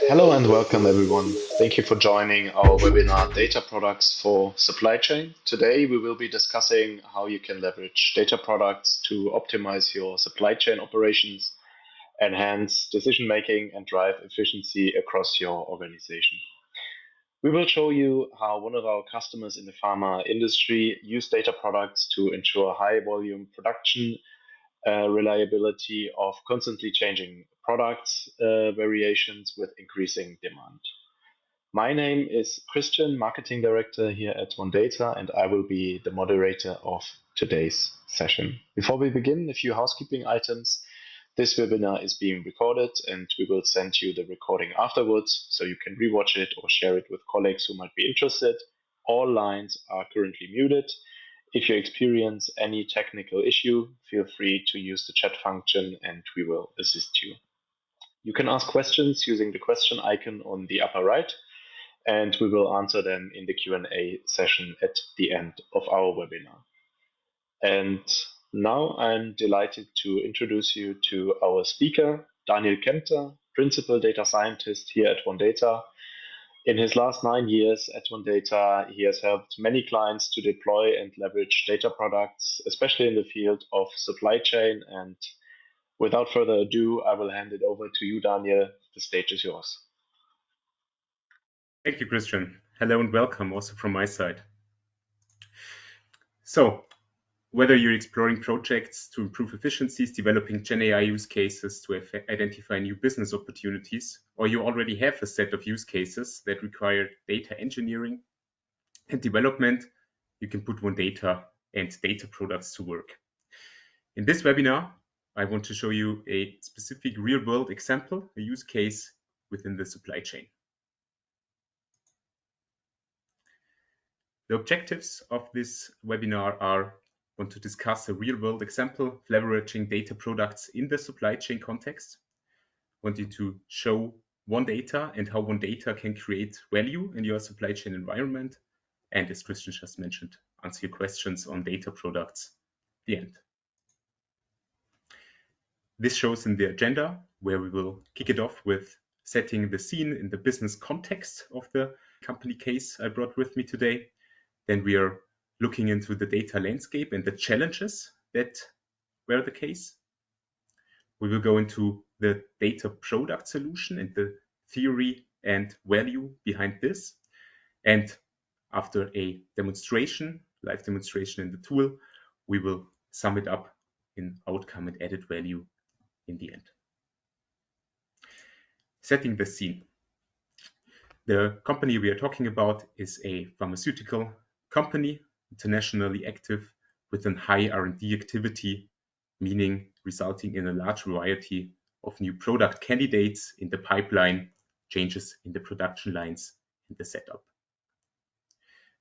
Hello and welcome everyone. Thank you for joining our webinar Data Products for Supply Chain. Today we will be discussing how you can leverage data products to optimize your supply chain operations, enhance decision making and drive efficiency across your organization. We will show you how one of our customers in the pharma industry use data products to ensure high volume production, reliability of constantly changing products variations with increasing demand. My name is Christian, Marketing Director here at OneData, and I will be the moderator of today's session. Before we begin, a few housekeeping items. This webinar is being recorded and we will send you the recording afterwards so you can rewatch it or share it with colleagues who might be interested. All lines are currently muted. If you experience any technical issue, feel free to use the chat function and we will assist you. You can ask questions using the question icon on the upper right, and we will answer them in the Q&A session at the end of our webinar. And now I'm delighted to introduce you to our speaker, Daniel Kempter, Principal Data Scientist here at OneData. In his last 9 years at OneData, he has helped many clients to deploy and leverage data products, especially in the field of supply chain. And without further ado, I will hand it over to you, Daniel. The stage is yours. Thank you, Christian. Hello and welcome also from my side. So, whether you're exploring projects to improve efficiencies, developing Gen AI use cases to identify new business opportunities, or you already have a set of use cases that require data engineering and development, you can put OneData and data products to work. In this webinar, I want to show you a specific real-world example, a use case within the supply chain. The objectives of this webinar are: want to discuss a real-world example leveraging data products in the supply chain context. Want you to show OneData and how OneData can create value in your supply chain environment. And as Christian just mentioned, answer your questions on data products at the end. This shows in the agenda, where we will kick it off with setting the scene in the business context of the company case I brought with me today. Then we are looking into the data landscape and the challenges that were the case. We will go into the data product solution and the theory and value behind this. And after a demonstration, live demonstration in the tool, we will sum it up in outcome and added value in the end. Setting the scene. The company we are talking about is a pharmaceutical company, internationally active with a high R&D activity, meaning resulting in a large variety of new product candidates in the pipeline, changes in the production lines and the setup.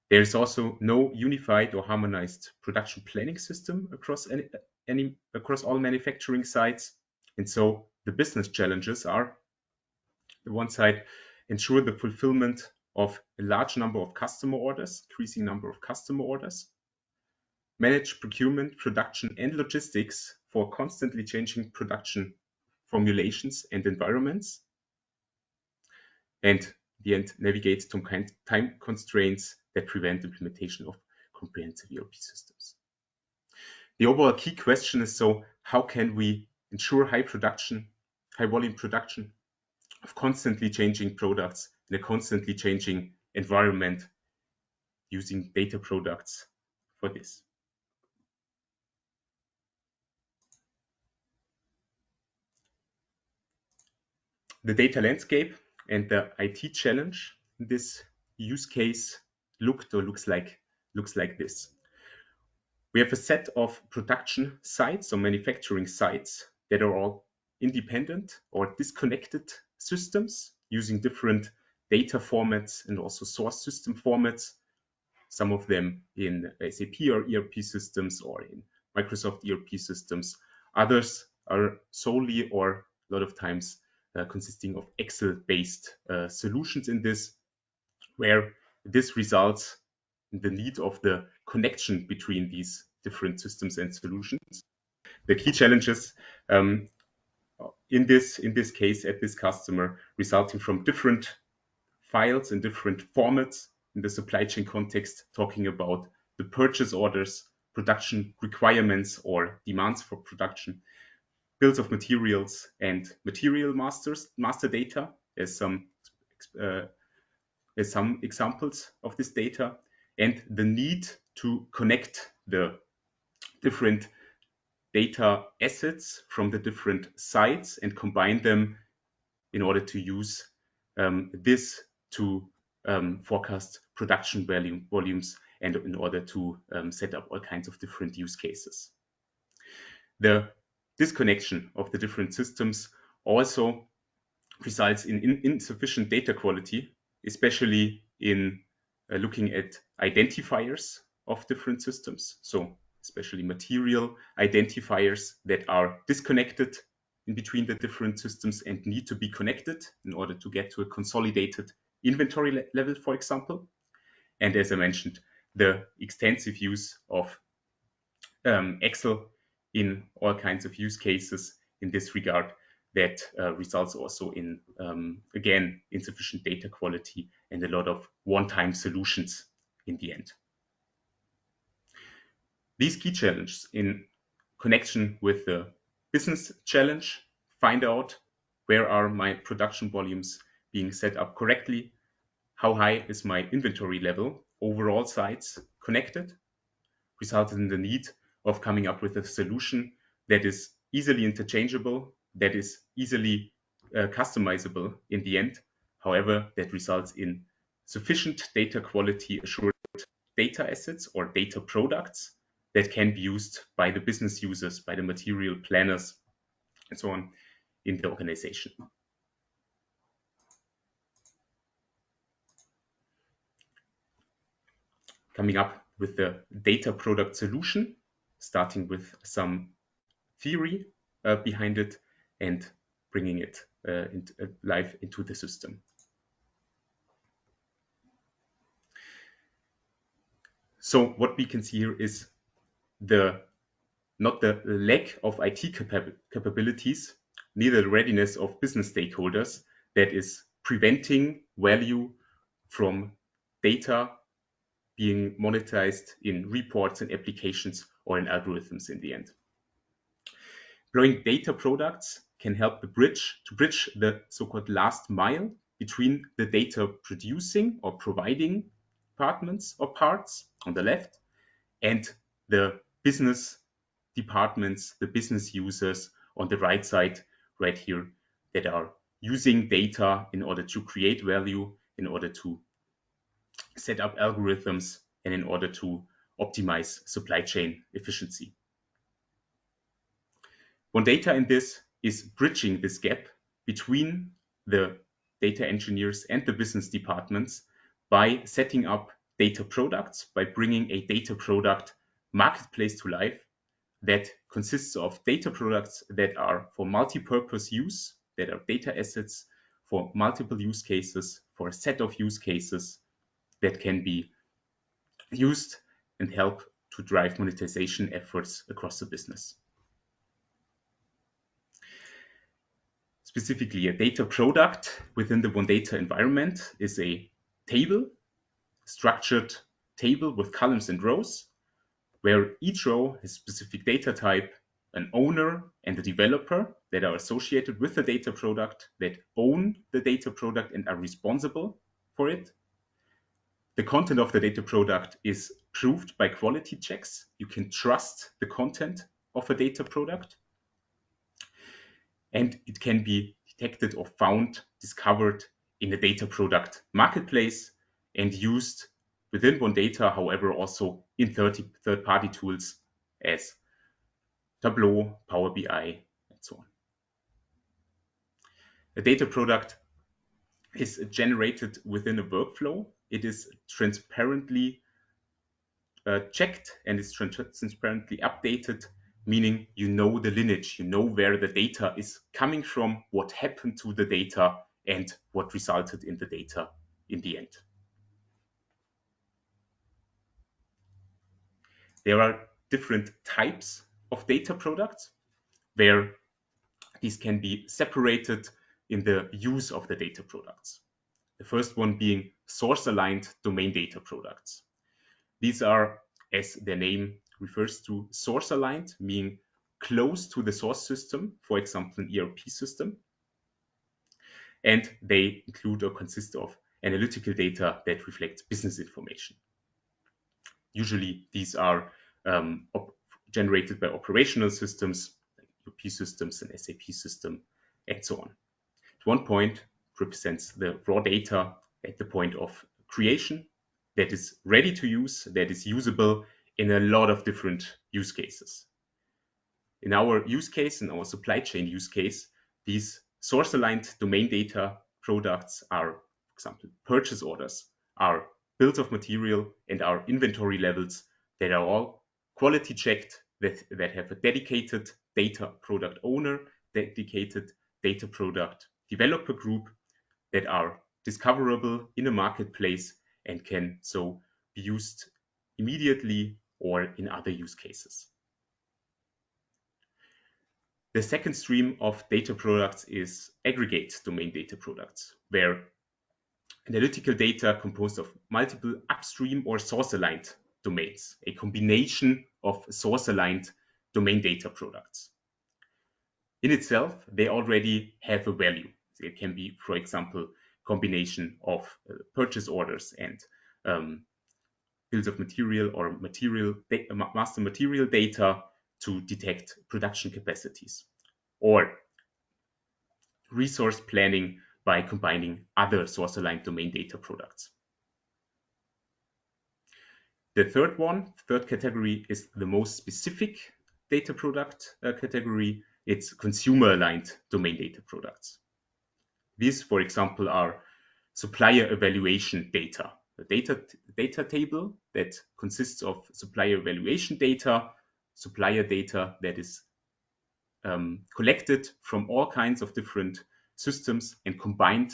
There is also no unified or harmonized production planning system across all manufacturing sites. And so the business challenges are, on one side, ensure the fulfillment of a large number of customer orders, increasing number of customer orders, manage procurement, production, and logistics for constantly changing production formulations and environments, and in the end, navigate time constraints that prevent implementation of comprehensive ERP systems. The overall key question is, so how can we ensure high volume production of constantly changing products in a constantly changing environment using data products for this? The data landscape and the IT challenge in this use case looks like this. We have a set of production sites or manufacturing sites that are all independent or disconnected systems using different data formats and also source system formats, some of them in SAP or ERP systems or in Microsoft ERP systems. Others are solely or a lot of times consisting of Excel-based solutions in this, where this results in the need of the connection between these different systems and solutions. The key challenges in in this case, at this customer, resulting from different files in different formats in the supply chain context, talking about the purchase orders, production requirements or demands for production, bills of materials, and material master data as some examples of this data, and the need to connect the different data assets from the different sites and combine them in order to use this to forecast production volumes and in order to set up all kinds of different use cases. The disconnection of the different systems also results in insufficient data quality, especially in looking at identifiers of different systems. So especially material identifiers that are disconnected in between the different systems and need to be connected in order to get to a consolidated inventory level, for example. And as I mentioned, the extensive use of Excel in all kinds of use cases in this regard that results also in, again, insufficient data quality and a lot of one-time solutions in the end. These key challenges in connection with the business challenge, find out where are my production volumes being set up correctly, how high is my inventory level, overall sites connected, resulted in the need of coming up with a solution that is easily interchangeable, that is easily customizable in the end. However, that results in sufficient data quality assured data assets or data products that can be used by the business users, by the material planners, and so on in the organization. Coming up with the data product solution, starting with some theory behind it and bringing it live into the system. So what we can see here is not the lack of IT capabilities, neither the readiness of business stakeholders that is preventing value from data being monetized in reports and applications or in algorithms in the end. Employing data products can help to bridge the so-called last mile between the data producing or providing departments or parts on the left and the business departments, the business users on the right side, right here, that are using data in order to create value, in order to set up algorithms, and in order to optimize supply chain efficiency. One data in this is bridging this gap between the data engineers and the business departments by setting up data products, by bringing a data product marketplace to life that consists of data products that are for multi-purpose use, that are data assets for multiple use cases, for a set of use cases that can be used and help to drive monetization efforts across the business. Specifically, a data product within the OneData environment is a table, structured table with columns and rows, where each row has a specific data type, an owner and a developer that are associated with the data product, that own the data product and are responsible for it. The content of the data product is proved by quality checks. You can trust the content of a data product. And it can be detected or found, discovered in the data product marketplace and used within OneData, however, also in third-party tools as Tableau, Power BI, and so on. A data product is generated within a workflow. It is transparently checked and is transparently updated, meaning you know the lineage, you know where the data is coming from, what happened to the data, and what resulted in the data in the end. There are different types of data products where these can be separated in the use of the data products. The first one being source-aligned domain data products. These are, as their name refers to, source-aligned, meaning close to the source system, for example, an ERP system. And they include or consist of analytical data that reflects business information. Usually, these are generated by operational systems, like ERP systems and SAP system, and so on. At one point, it represents the raw data at the point of creation that is ready to use, that is usable in a lot of different use cases. In our use case, in our supply chain use case, these source-aligned domain data products are, for example, purchase orders, our bills of material, and our inventory levels that are all quality checked, that have a dedicated data product owner, dedicated data product developer group, that are discoverable in a marketplace and can so be used immediately or in other use cases. The second stream of data products is aggregate domain data products, where analytical data composed of multiple upstream or source-aligned domains, a combination of source-aligned domain data products. In itself, they already have a value. It can be, for example, combination of purchase orders and bills of material or master material data to detect production capacities, or resource planning by combining other source-aligned domain data products. The third category is the most specific data product category. It's consumer-aligned domain data products. These, for example, are supplier evaluation data, a data table that consists of supplier evaluation data, supplier data that is collected from all kinds of different systems and combined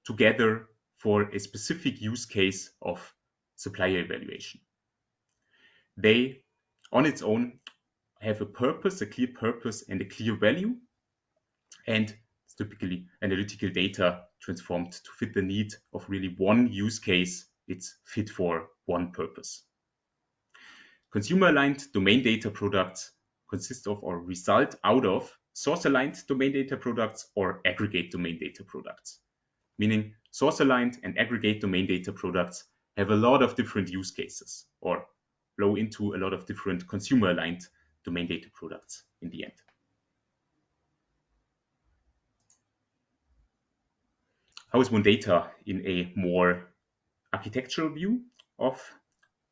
together for a specific use case of supplier evaluation. They, on its own, have a purpose, a clear purpose and a clear value, and it's typically analytical data transformed to fit the need of really one use case. It's fit for one purpose. Consumer-aligned domain data products consist of or result out of source-aligned domain data products or aggregate domain data products, meaning source-aligned and aggregate domain data products have a lot of different use cases or flow into a lot of different consumer-aligned domain data products in the end. How is one data in a more architectural view of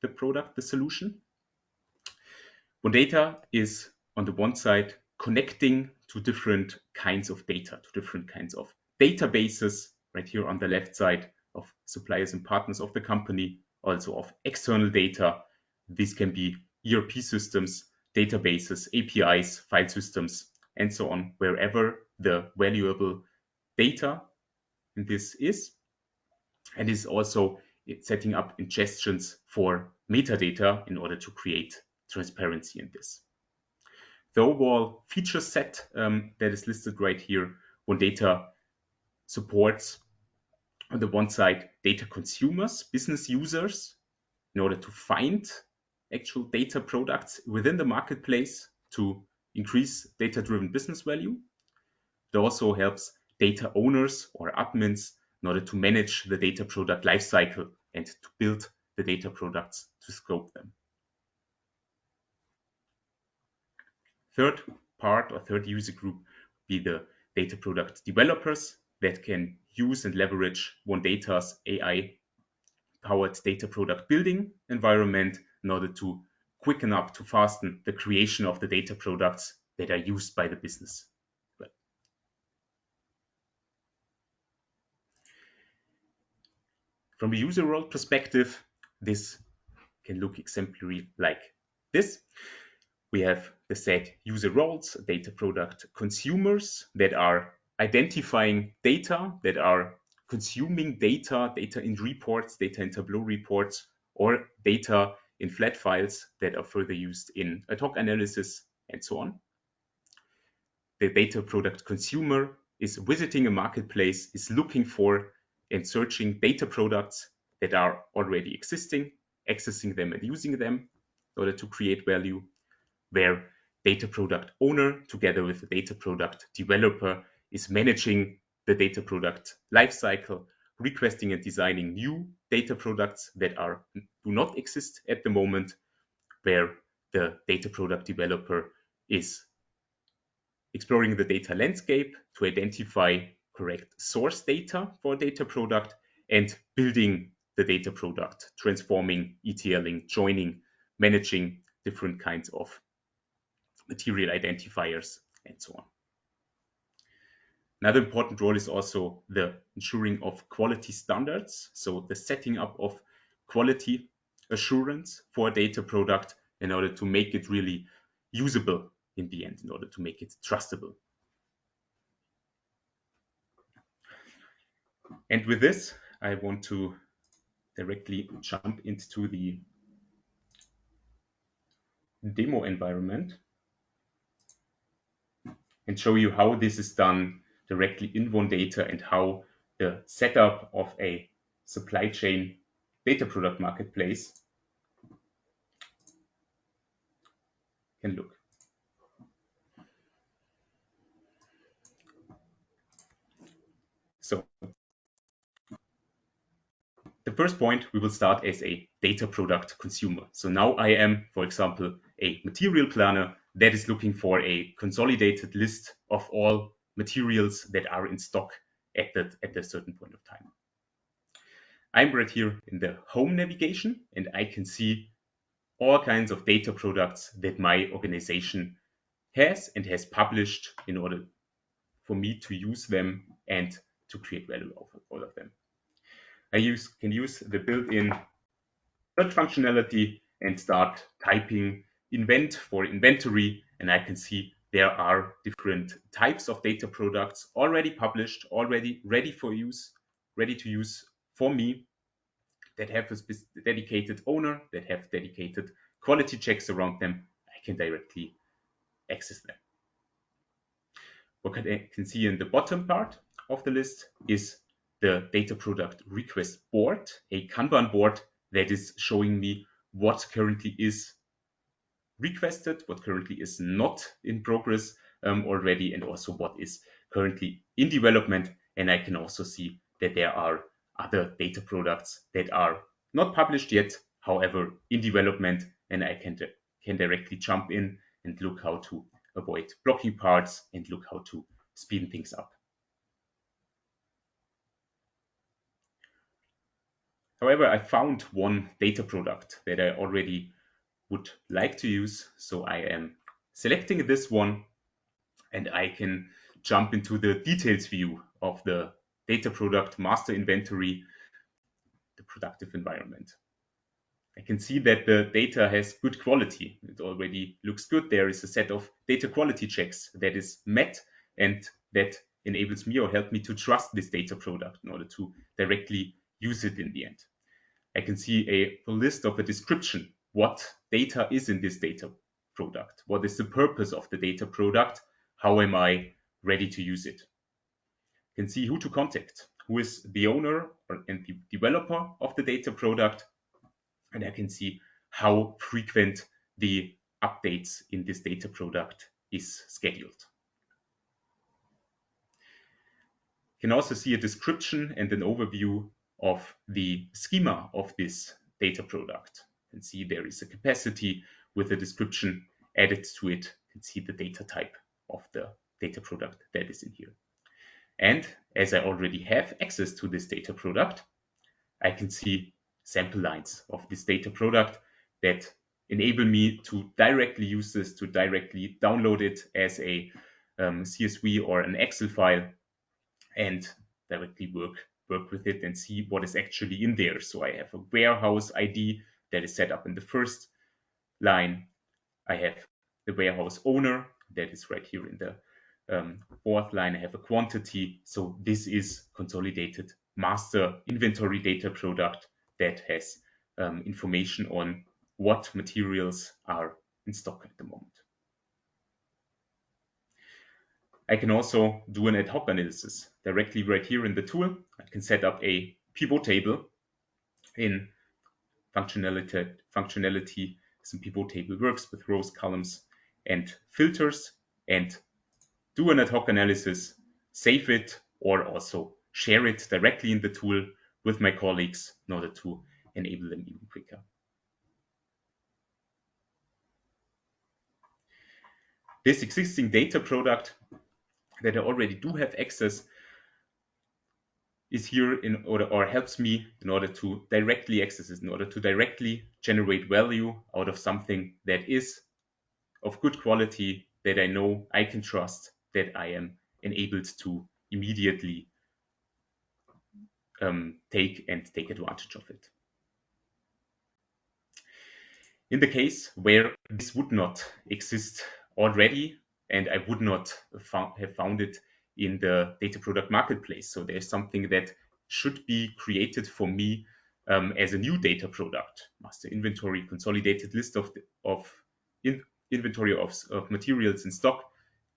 the product, the solution? One data is, on the one side, connecting to different kinds of data, to different kinds of databases, right here on the left side, of suppliers and partners of the company, also of external data. These can be ERP systems, databases, APIs, file systems, and so on, wherever the valuable data in this is. And is also setting up ingestions for metadata in order to create transparency in this. The overall feature set that is listed right here, one data supports, on the one side, data consumers, business users, in order to find actual data products within the marketplace to increase data-driven business value. It also helps data owners or admins in order to manage the data product lifecycle and to build the data products to scope them. Third part or third user group would be the data product developers that can use and leverage One Data's AI-powered data product building environment in order to quicken up, to fasten the creation of the data products that are used by the business. From a user role perspective, this can look exemplary like this. We have the set user roles, data product consumers that are identifying data, that are consuming data, data in reports, data in Tableau reports, or data in flat files that are further used in ad hoc analysis and so on. the data product consumer is visiting a marketplace, is looking for and searching data products that are already existing, accessing them and using them in order to create value, where data product owner together with the data product developer is managing the data product lifecycle, requesting and designing new data products that do not exist at the moment, where the data product developer is exploring the data landscape to identify correct source data for a data product and building the data product, transforming, ETLing, joining, managing different kinds of material identifiers, and so on. Another important role is also the ensuring of quality standards, so the setting up of quality assurance for a data product in order to make it really usable in the end, in order to make it trustable. And with this, I want to directly jump into the demo environment and show you how this is done directly in OneData and how the setup of a supply chain data product marketplace can look. So the first point, we will start as a data product consumer. So now I am, for example, a material planner that is looking for a consolidated list of all materials that are in stock at a certain point of time. I'm right here in the home navigation, and I can see all kinds of data products that my organization has and has published in order for me to use them and to create value of all of them. I can use the built-in search functionality and start typing invent for inventory, and I can see there are different types of data products already published, already ready for use, ready to use for me, that have a dedicated owner, that have dedicated quality checks around them. I can directly access them. What I can see in the bottom part of the list is the data product request board, a Kanban board that is showing me what currently is requested, what currently is not in progress already, and also what is currently in development. And I can also see that there are other data products that are not published yet, however, in development, and I can directly jump in and look how to avoid blocking parts and look how to speed things up. However, I found one data product that I already would like to use, so I am selecting this one, and I can jump into the details view of the data product master inventory, the productive environment. I can see that the data has good quality. It already looks good. There is a set of data quality checks that is met, and that enables me or help me to trust this data product in order to directly use it in the end. I can see a list of a description. What data is in this data product? What is the purpose of the data product? How am I ready to use it? I can see who to contact, who is the owner and the developer of the data product, and I can see how frequent the updates in this data product is scheduled. You can also see a description and an overview of the schema of this data product. You can see there is a capacity with a description added to it. You can see the data type of the data product that is in here. And as I already have access to this data product, I can see sample lines of this data product that enable me to directly use this, to directly download it as a CSV or an Excel file and directly work with it and see what is actually in there. So I have a warehouse ID that is set up in the first line. I have the warehouse owner that is right here in the fourth line. I have a quantity. So this is consolidated master inventory data product that has information on what materials are in stock at the moment. I can also do an ad hoc analysis directly right here in the tool. I can set up a pivot table in functionality. Some pivot table works with rows, columns, and filters, and do an ad hoc analysis, save it, or also share it directly in the tool with my colleagues in order to enable them even quicker. This existing data product that I already do have access is here in order, or helps me in order to directly access it, in order to directly generate value out of something that is of good quality, that I know I can trust, that I am enabled to immediately take advantage of it. In the case where this would not exist already, and I would not have found it in the data product marketplace, so there's something that should be created for me as a new data product, master inventory, consolidated list of inventory of materials in stock,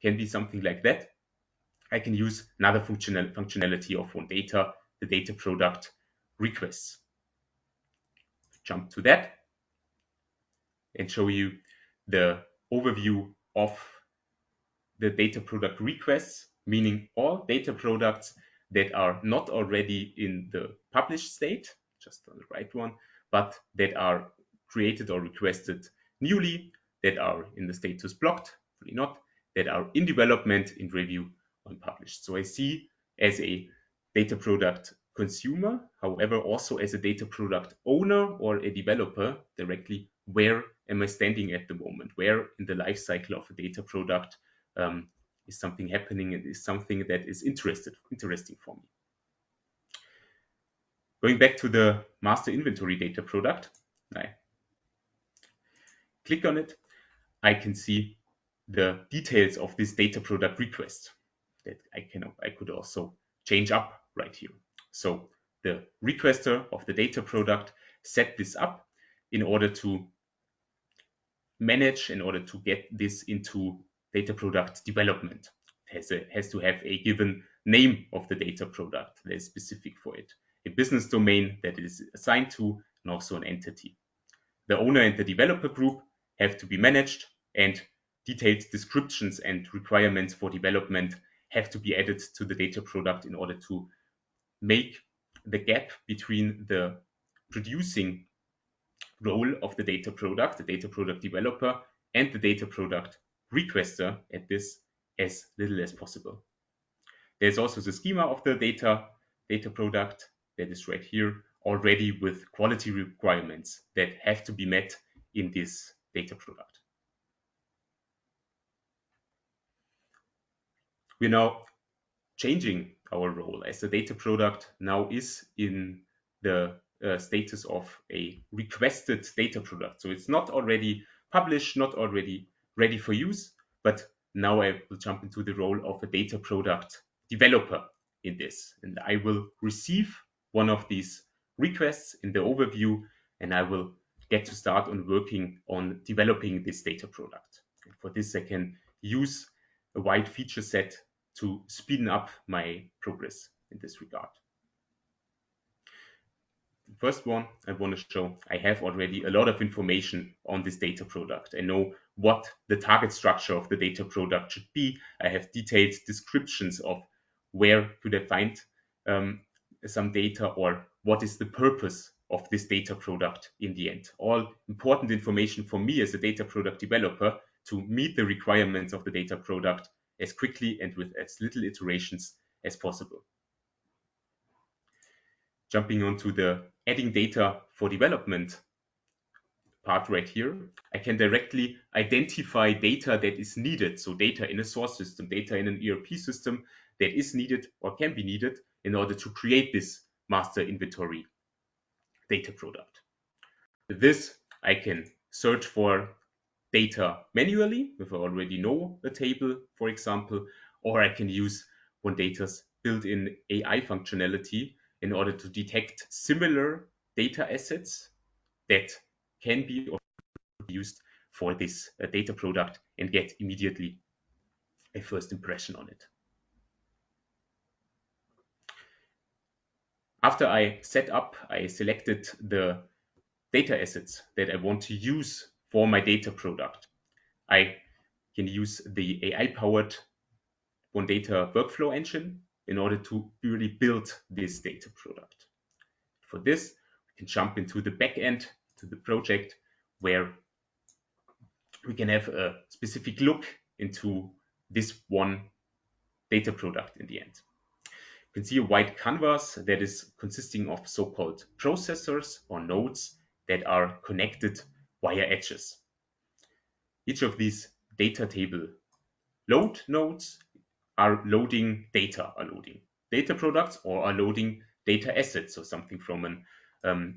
can be something like that. I can use another functionality of OneData, the data product requests. Jump to that and show you the overview of the data product requests, meaning all data products that are not already in the published state, just on the right one, but that are created or requested newly, that are in the status blocked, really not, that are in development, in review, or published. So I see as a data product consumer, however, also as a data product owner or a developer directly, where am I standing at the moment? Where in the life cycle of a data product is something happening and is something that is interesting for me? Going back to the master inventory data product, I click on it. I can see the details of this data product request that I could also change up right here. So the requester of the data product set this up in order to manage, in order to get this into data product development. It has to have a given name of the data product that is specific for it, a business domain that it is assigned to, and also an entity. The owner and the developer group have to be managed, and detailed descriptions and requirements for development have to be added to the data product in order to make the gap between the producing role of the data product developer, and the data product requester at this as little as possible. There's also the schema of the data product that is right here already with quality requirements that have to be met in this data product. We're now changing our role as the data product now is in the status of a requested data product. So it's not already published, not already ready for use, but now I will jump into the role of a data product developer in this. And I will receive one of these requests in the overview, and I will get to start on working on developing this data product. And for this, I can use a wide feature set to speeden up my progress in this regard. The first one I want to show, I have already a lot of information on this data product. I know what the target structure of the data product should be. I have detailed descriptions of where could I find some data, or what is the purpose of this data product in the end. All important information for me as a data product developer to meet the requirements of the data product as quickly and with as little iterations as possible. Jumping onto the adding data for development part right here, I can directly identify data that is needed. So data in a source system, data in an ERP system that is needed or can be needed in order to create this master inventory data product. With this, I can search for data manually if I already know a table, for example, or I can use OneData's built-in AI functionality in order to detect similar data assets that can be used for this data product and get immediately a first impression on it. After I selected the data assets that I want to use for my data product. I can use the AI-powered OneData workflow engine in order to really build this data product. For this, we can jump into the back end to the project where we can have a specific look into this one data product in the end. You can see a white canvas that is consisting of so-called processors or nodes that are connected via edges. Each of these data table load nodes are loading data products, or are loading data assets, so something from an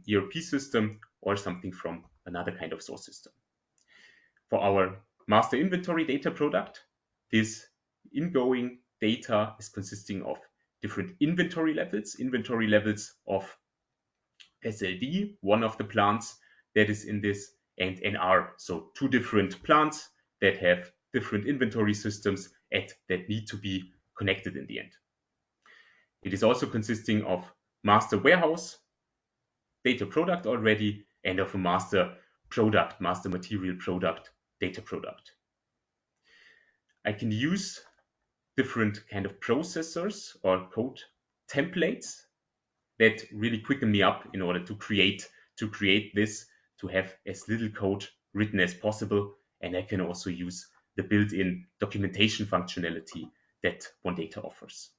ERP system or something from another kind of source system. For our master inventory data product, this ingoing data is consisting of different inventory levels of SLD, one of the plants that is in this, and NR, so two different plants that have different inventory systems that need to be connected in the end. It is also consisting of master warehouse data product already, and of a master material product data product. I can use different kind of processors or code templates that really quicken me up in order to create this, to have as little code written as possible. And I can also use the built-in documentation functionality that OneData offers.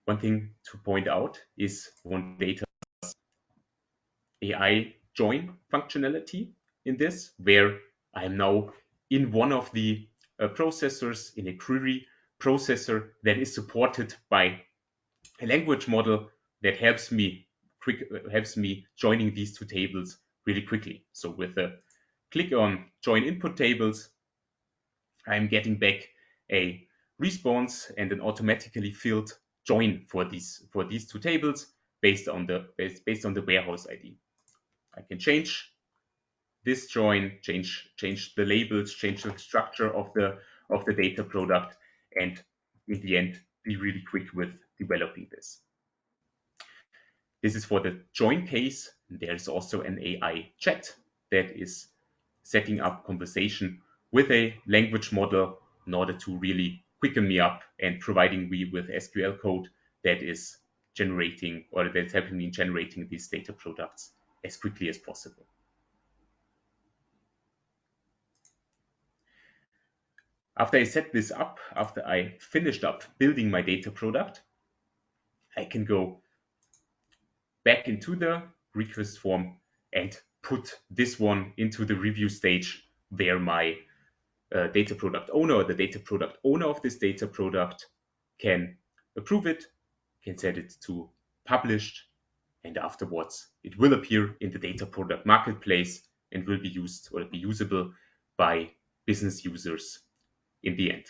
One thing to point out is OneData's AI join functionality in this, where I am now in one of the processors, in a query processor that is supported by a language model that helps me joining these two tables really quickly. So with a click on join input tables, I'm getting back a response and an automatically filled join for these two tables based on the warehouse ID. I can change this join, change the labels, change the structure of the data product, and in the end be really quick with developing this. This is for the join case. There's also an AI chat that is setting up conversation with a language model in order to really quicken me up and providing me with SQL code that is generating, or that's helping me in generating these data products as quickly as possible. After I set this up, after I finished up building my data product, I can go back into the request form and put this one into the review stage where my data product owner, or the data product owner of this data product, can approve it, can set it to published, and afterwards it will appear in the data product marketplace and will be used or be usable by business users in the end.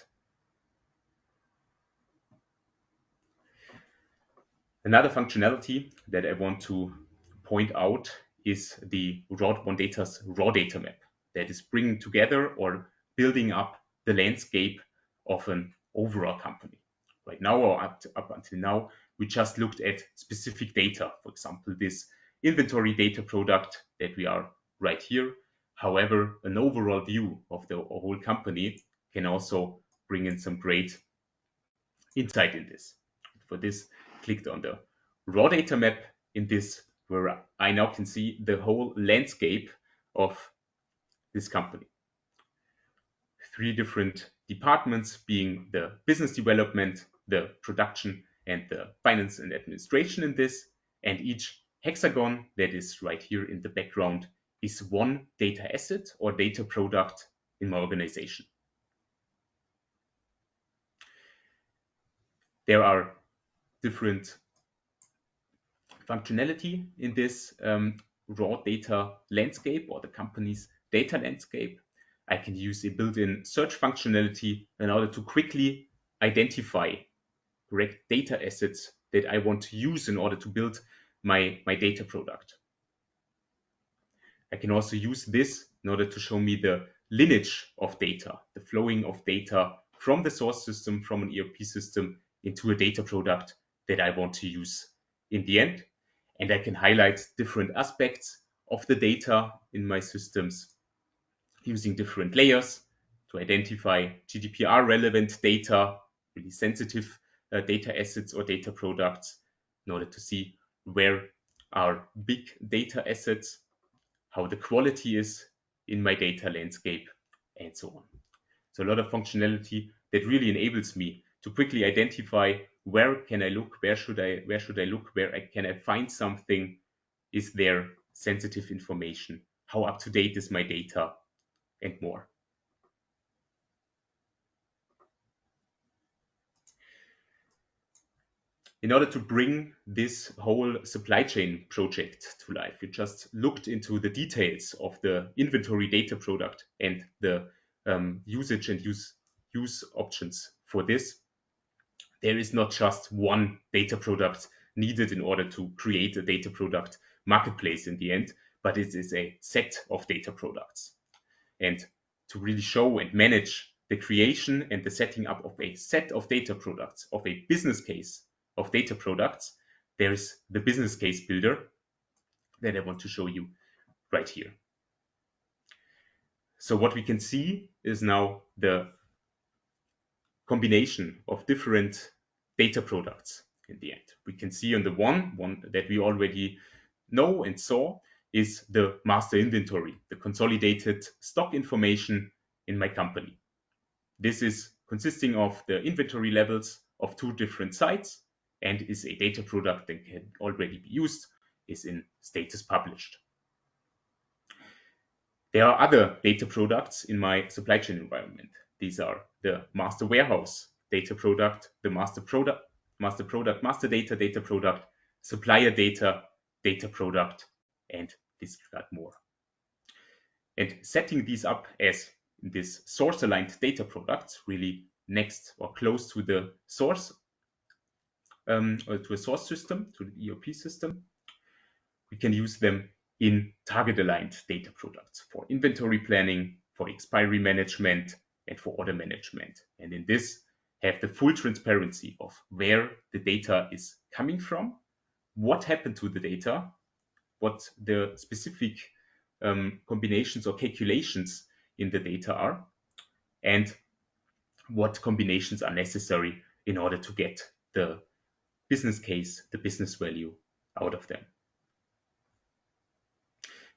Another functionality that I want to point out is the OneData's raw data map that is bringing together or building up the landscape of an overall company. Right now, or up until now, we just looked at specific data. For example, this inventory data product that we are right here. However, an overall view of the whole company can also bring in some great insight in this. For this, clicked on the raw data map in this, where I now can see the whole landscape of this company. 3 different departments, being the business development, the production, and the finance and administration in this. And each hexagon that is right here in the background is one data asset or data product in my organization. There are different functionality in this raw data landscape, or the company's data landscape. I can use a built-in search functionality in order to quickly identify correct data assets that I want to use in order to build my data product. I can also use this in order to show me the lineage of data, the flowing of data from the source system, from an ERP system into a data product that I want to use in the end. And I can highlight different aspects of the data in my systems using different layers to identify GDPR relevant data, really sensitive data assets or data products, in order to see where are big data assets, how the quality is in my data landscape, and so on. So a lot of functionality that really enables me to quickly identify where can I look, where should I look, can I find something, is there sensitive information, how up to date is my data, and more. In order to bring this whole supply chain project to life, we just looked into the details of the inventory data product and the usage and use options for this. There is not just one data product needed in order to create a data product marketplace in the end, but it is a set of data products. And to really show and manage the creation and the setting up of a set of data products, of a business case of data products, there is the business case builder that I want to show you right here. So what we can see is now the combination of different data products in the end. We can see on the one that we already know and saw is the master inventory, the consolidated stock information in my company. This is consisting of the inventory levels of 2 different sites and is a data product that can already be used, is in status published. There are other data products in my supply chain environment. These are the master warehouse data product, the master data data product, supplier data data product, and this got more. And setting these up as this source aligned data products, really next or close to the source, or to a source system, to the ERP system, we can use them in target aligned data products for inventory planning, for expiry management, and for order management. And in this, have the full transparency of where the data is coming from, what happened to the data, what the specific combinations or calculations in the data are, and what combinations are necessary in order to get the business case, the business value out of them.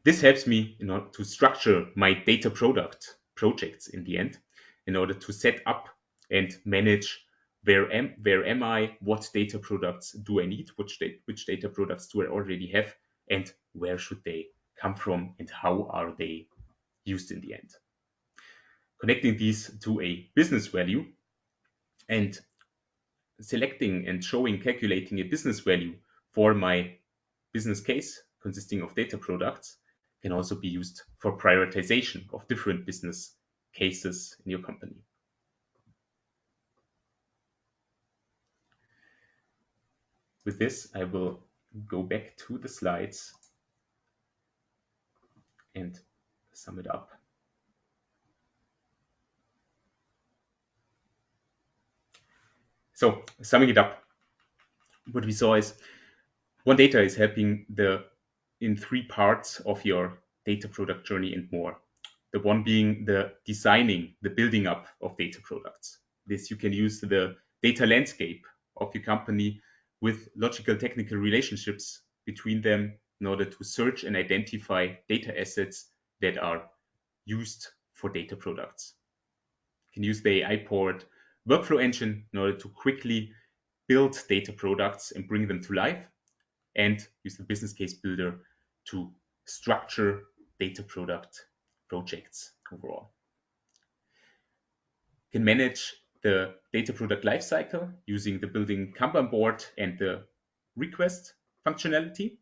This helps me in order to structure my data product projects in the end, in order to set up and manage where am I, what data products do I need, which data products do I already have, and where should they come from, and how are they used in the end. Connecting these to a business value and selecting and calculating a business value for my business case consisting of data products can also be used for prioritization of different business cases in your company. With this, I will go back to the slides and sum it up. So, summing it up, what we saw is One Data is helping in 3 parts of your data product journey and more. The one being the designing, the building up of data products. This you can use the data landscape of your company with logical technical relationships between them in order to search and identify data assets that are used for data products. You can use the AI-powered workflow engine in order to quickly build data products and bring them to life, and use the business case builder to structure data product projects overall. You can manage the data product lifecycle using the building Kanban board and the request functionality,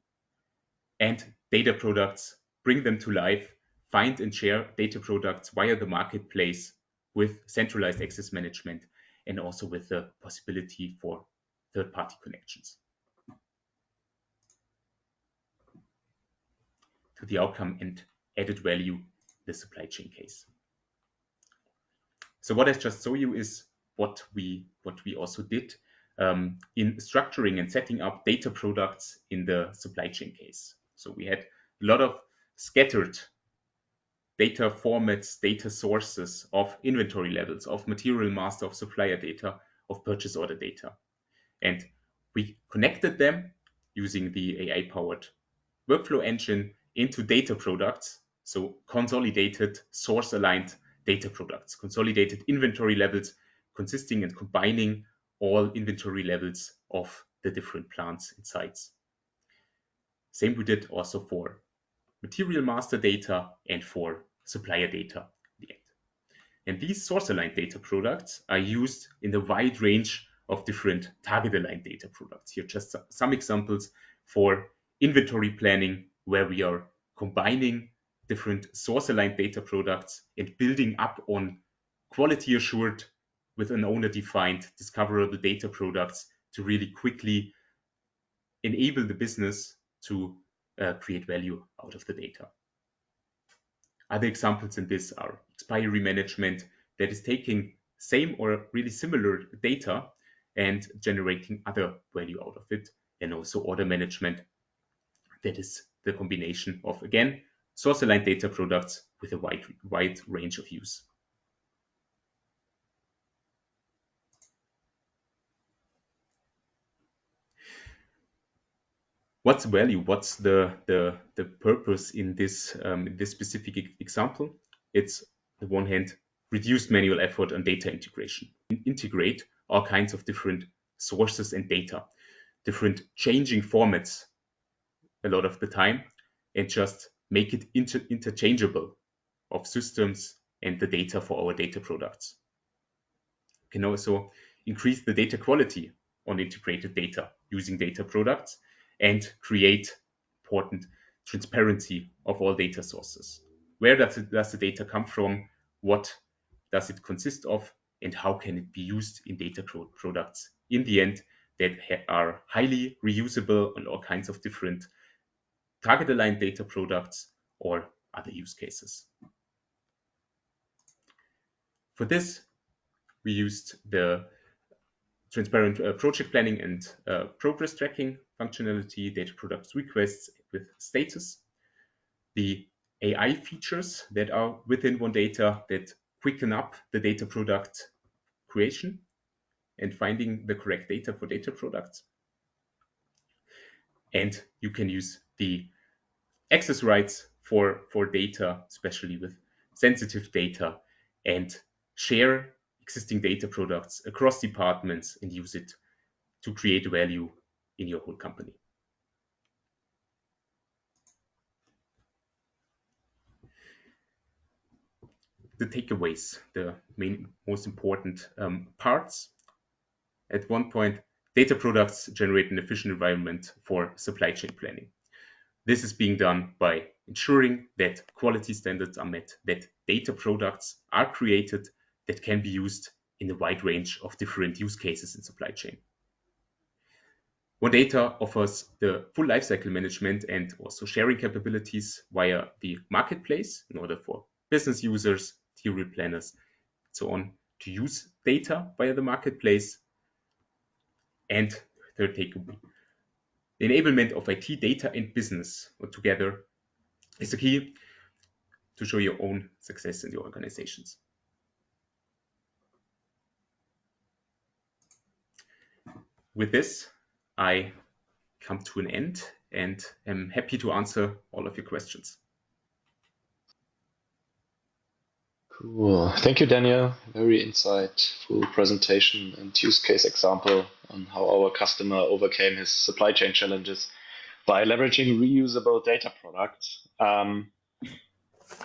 and data products, bring them to life, find and share data products via the marketplace with centralized access management, and also with the possibility for third-party connections. To the outcome and added value, the supply chain case. So what I just show you is what we also did in structuring and setting up data products in the supply chain case. So we had a lot of scattered data formats, data sources of inventory levels, of material master, of supplier data, of purchase order data. And we connected them using the AI-powered workflow engine into data products. So consolidated, source-aligned data products, consolidated inventory levels consisting and combining all inventory levels of the different plants and sites. Same we did also for material master data and for supplier data in the end. And these source-aligned data products are used in a wide range of different target-aligned data products. Here just some examples for inventory planning, where we are combining different source-aligned data products and building up on quality assured with an owner-defined discoverable data products to really quickly enable the business to create value out of the data. Other examples in this are expiry management, that is taking same or really similar data and generating other value out of it, and also order management, that is the combination of, again, source-aligned data products with a wide range of use. What's value? What's the purpose in this specific example? It's, on the one hand, reduced manual effort on data integration. Integrate all kinds of different sources and data, different changing formats a lot of the time, and just make it interchangeable of systems and the data for our data products. Can also increase the data quality on integrated data using data products and create important transparency of all data sources. Where does the data come from? What does it consist of? And how can it be used in data products in the end that are highly reusable on all kinds of different target-aligned data products or other use cases. For this, we used the transparent project planning and progress tracking functionality, data products requests with status, the AI features that are within OneData that quicken up the data product creation and finding the correct data for data products. And you can use the access rights for data, especially with sensitive data, and share existing data products across departments and use it to create value in your whole company. The takeaways, the most important parts. At one point, data products generate an efficient environment for supply chain planning. This is being done by ensuring that quality standards are met, that data products are created that can be used in a wide range of different use cases in supply chain. OneData offers the full lifecycle management and also sharing capabilities via the marketplace in order for business users, material planners, and so on to use data via the marketplace. And third takeaway, the enablement of IT, data, and business together is the key to show your own success in your organizations. With this, I come to an end and am happy to answer all of your questions. Cool. Thank you, Daniel. Very insightful presentation and use case example on how our customer overcame his supply chain challenges by leveraging reusable data products.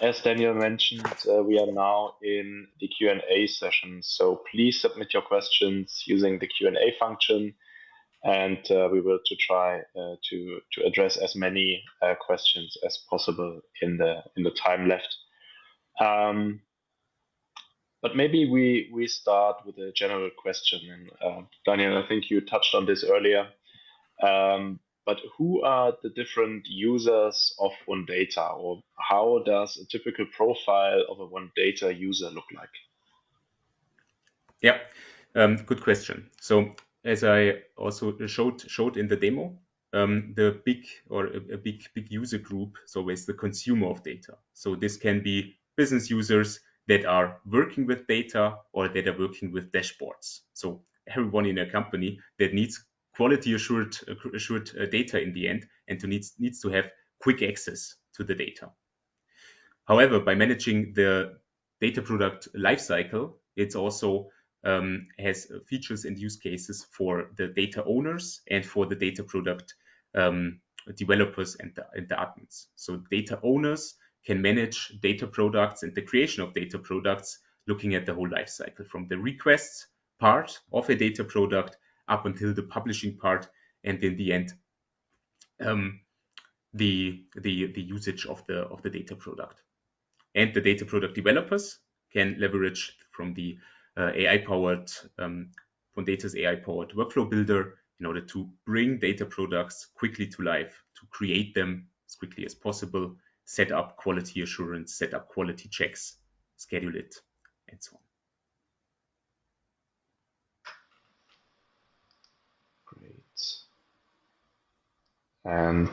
As Daniel mentioned, we are now in the Q&A session, so please submit your questions using the Q&A function, and we will try to address as many questions as possible in the time left. But maybe we start with a general question, and Daniel, I think you touched on this earlier. But who are the different users of OneData, or how does a typical profile of a OneData user look like? Yeah, good question. So as I also showed in the demo, the big or a big user group is always the consumer of data. So this can be business users that are working with data or that are working with dashboards. So everyone in a company that needs quality assured data in the end and needs to have quick access to the data. However, by managing the data product lifecycle, it's also has features and use cases for the data owners and for the data product developers and the admins. So data owners can manage data products and the creation of data products looking at the whole lifecycle from the request part of a data product up until the publishing part and in the end the usage of the data product. And the data product developers can leverage from the AI-powered, from Data's AI-powered workflow builder in order to bring data products quickly to life, to create them as quickly as possible, set up quality assurance, set up quality checks, schedule it, and so on. Great. And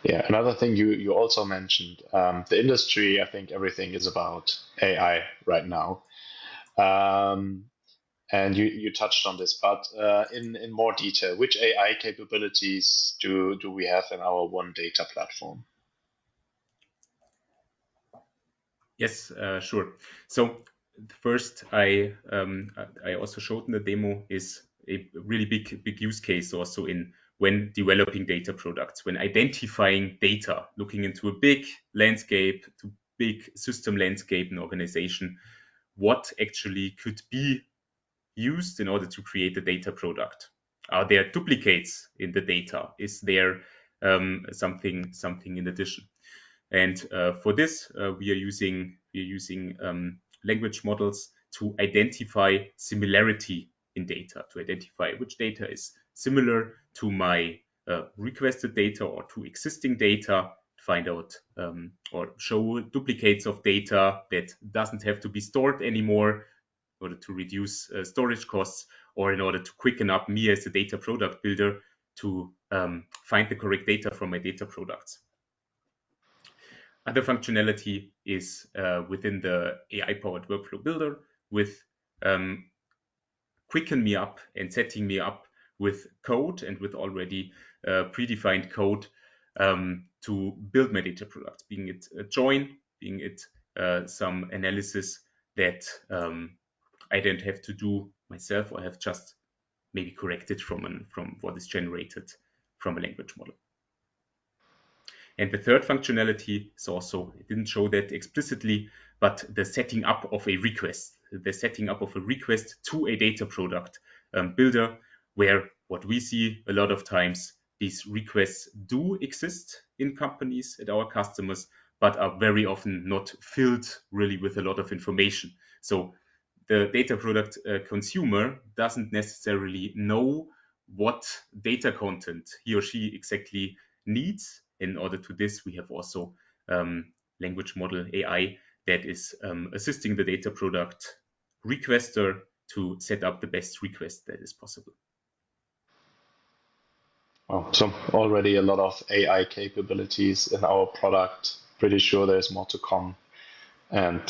yeah, another thing you also mentioned, the industry, I think everything is about AI right now. Um, and you touched on this, but in more detail, which AI capabilities do we have in our One Data platform? Yes, sure. So the first I also showed in the demo is a really big use case also in when developing data products, when identifying data, looking into a big landscape, to big system landscape and organization, what actually could be used in order to create a data product. Are there duplicates in the data? Is there something in addition? And for this, we are using language models to identify similarity in data, to identify which data is similar to my requested data or to existing data, find out or show duplicates of data that doesn't have to be stored anymore in order to reduce storage costs or in order to quicken up me as a data product builder to find the correct data from my data products. Other functionality is within the AI-powered workflow builder with quicken me up and setting me up with code and with already predefined code to build my data products, being it a join, being it some analysis that I don't have to do myself or have just maybe corrected from what is generated from a language model. And the third functionality is also, it didn't show that explicitly, but the setting up of a request, to a data product builder, where what we see a lot of times, these requests do exist in companies at our customers, but are very often not filled really with a lot of information. So the data product consumer doesn't necessarily know what data content he or she exactly needs. In order to this, we have also language model AI that is assisting the data product requester to set up the best request that is possible. Oh, so already a lot of AI capabilities in our product. Pretty sure there's more to come. And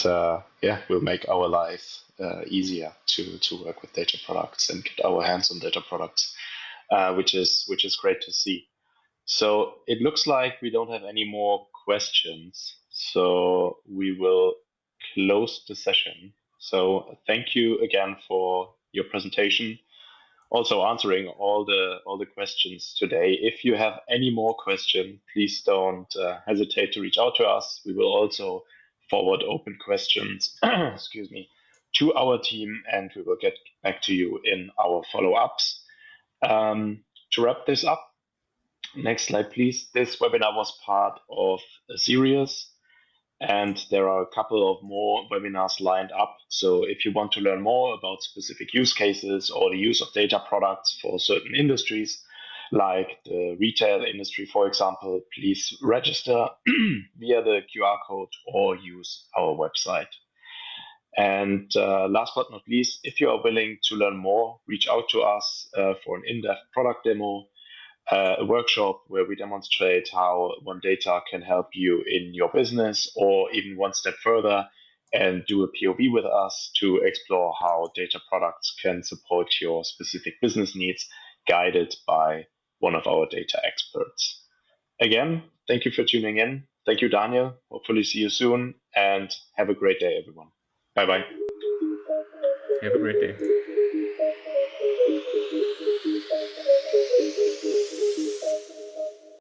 yeah, will make our life easier to work with data products and get our hands on data products, which is great to see. So it looks like we don't have any more questions, so we will close the session. So thank you again for your presentation, also answering all the questions today. If you have any more questions, please don't hesitate to reach out to us. We will also forward open questions, excuse me, to our team, and we will get back to you in our follow-ups. To wrap this up, next slide, please. This webinar was part of a series, and there are a couple of more webinars lined up. So if you want to learn more about specific use cases or the use of data products for certain industries, like the retail industry, for example, please register via the QR code or use our website. And last but not least, if you are willing to learn more, reach out to us for an in-depth product demo, a workshop where we demonstrate how One Data can help you in your business, or even one step further and do a POV with us to explore how data products can support your specific business needs, guided by one of our data experts. Again, thank you for tuning in. Thank you, Daniel. Hopefully see you soon, and have a great day, everyone. Bye-bye. Have a great day.